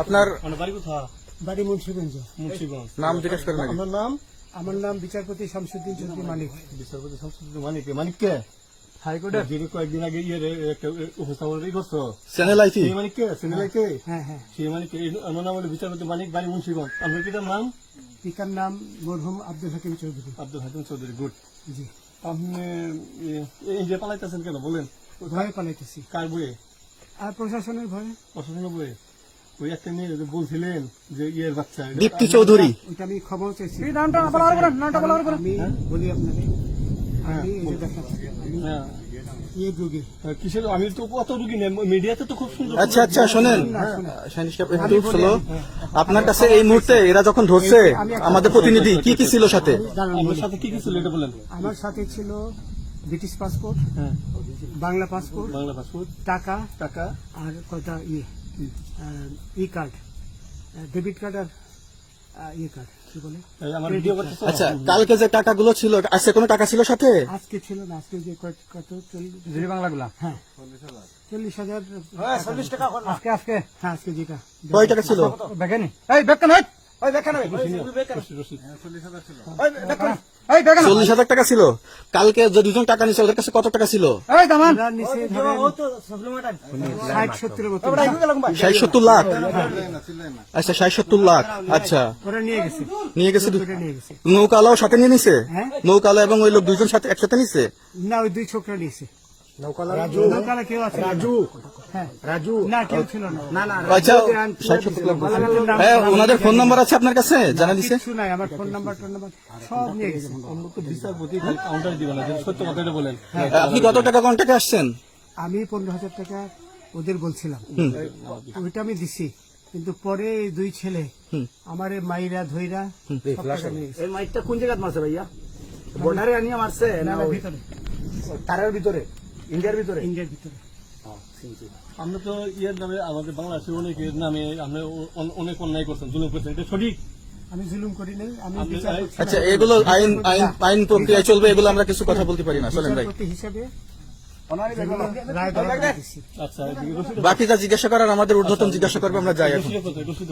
আপনার বাড়ি মুন্সিগঞ্জ। নাম জিজ্ঞেস করেন আগে। আমার নাম বিচারপতি শামসুদ্দিন চৌধুরী মানিক। বিচারপতি শামসুদ্দিন মানিক। মানিককে হাইকোর্টের যিনি কয়েকদিন আগে একটা উপস্থাপন করছো চ্যানেল আইটি সেই মানিককে সিনেলাইকে হ্যাঁ হ্যাঁ, সেই মানিককে আমার নাম হলো বিচারপতি মানিক, বাড়ি মুন্সিগঞ্জ। আপনার কিটার নাম? পিতার নাম মরহুম আব্দুল হাকিম চৌধুরী। আব্দুল হাকিম চৌধুরী। গুড। জি, আপনি এই যে পালাইতেছেন কেন বলেন? ভয়ে পালাইতেছি। কার বইয়ে? আর প্রশাসনের ভয়ে। প্রশাসনের বইয়ে? ওই একটা মেয়ে যে বলছিলেন যে ইয়ের বাচ্চা, দীপ্তি চৌধুরী। ওইটা আমি খবর চাইছি। হ্যাঁ? আমি বলি আপনাকে, আমি এই যে দেখাচ্ছি, আমি হ্যাঁ। ইয়ে রোগী। কিসের? আমি তো কত রুগী নেই, মিডিয়াতে তো খুব সুন্দর। আচ্ছা আচ্ছা, শোনেন শাহিন সাহেব, একটু স্লো। আপনার কাছে এই মুহূর্তে এরা যখন ধরছে আমাদের প্রতিনিধি, কি কি ছিল সাথে? আমার সাথে কি কি ছিল এটা বলেন। আমার সাথে ছিল ব্রিটিশ পাসপোর্ট, হ্যাঁ, বাংলা পাসপোর্ট, বাংলা পাসপোর্ট, টাকা টাকা, আর কয়টা ই কার্ড, ডেবিট কার্ড আর ই কার্ড, কি বলে, আমার ভিডিও করতে। আচ্ছা, কালকে যে টাকাগুলো ছিল, আজকে কোনো টাকা ছিল সাথে? আজকে ছিল না, আজকে যে কত 40 বাংলাগুলা। হ্যাঁ 40,000 টাকা আজকে আজকে হ্যাঁ, আজকে যেটা কয় টাকা ছিল? বেকেনি এই বেকেন এই ওই বেকেন এই 40,000 টাকা ছিল। কালকে যে দুজন টাকা নিয়েছে ওদের কাছে কত টাকা ছিল? এই দামান আমরা নিচে ধরেন 60-70 মতো 60-70 লাখ। আচ্ছা, 60-70 লাখ। আচ্ছা, ওরা নিয়ে গেছে, নিয়ে গেছে। ওটা নিয়ে গেছে। নৌকালাও সাথে নিয়ে নিছে? হ্যাঁ। নৌকালা এবং ওই লোক দুইজন সাথে একসাথে নিছে? না, ওই দুই ছোকরা নিয়েছে। নৌকালা কেউ আছে? হ্যাঁ, না কেউ ছিল না। আচ্ছা, 60-70 লাখ। হ্যাঁ, ওনাদের ফোন নাম্বার আছে আপনার কাছে? জানা দিছে? কিছু নাই, আমার ফোন নাম্বার সব নিয়ে গেছে। বিচারপতি খালি কাউন্টার দিবেন না, সত্য কথাটা বলেন। আপনি কত টাকা কন্ট্যাক্টে আসছেন? আমি 15,000 টাকা ওদের বলছিলাম, ওইটা আমি দিছি। কিন্তু পরে এই দুই ছেলে আমার মাইরা ধইরা সব টাকা নিয়ে গেছে। এই মাইকটা কোন জায়গায় মারছে ভাইয়া? বর্ডারে আনিয়ে মারছে না ওই ভিতরে, তারের ভিতরে, ইন্ডিয়ার ভিতরে? ইন্ডিয়ার ভিতরে। আমরা তো ইয়ের নামে, আমাদের বাংলাদেশের অনেকের নামে আপনি অনেক অন্যায় করছেন, জুলুম করছেন, এটা সঠিক? আমি জুলুম করি নাই, আমি আপনি- বিচারপতি আচ্ছা, এগুলো আইন আইন আইন প্রক্রিয়ায় চলবে, এগুলো আমরা কিছু কথা বলতে পারি না। চলেন ভাই, বিচারপতি হিসেবে রায় দেওয়া দিছি। আচ্ছা, এদিকে রসিদ বাকি যা জিজ্ঞাসা করার আমাদের ঊর্ধ্বতন জিজ্ঞাসা করবে, আমরা যাই এখন। রসিদ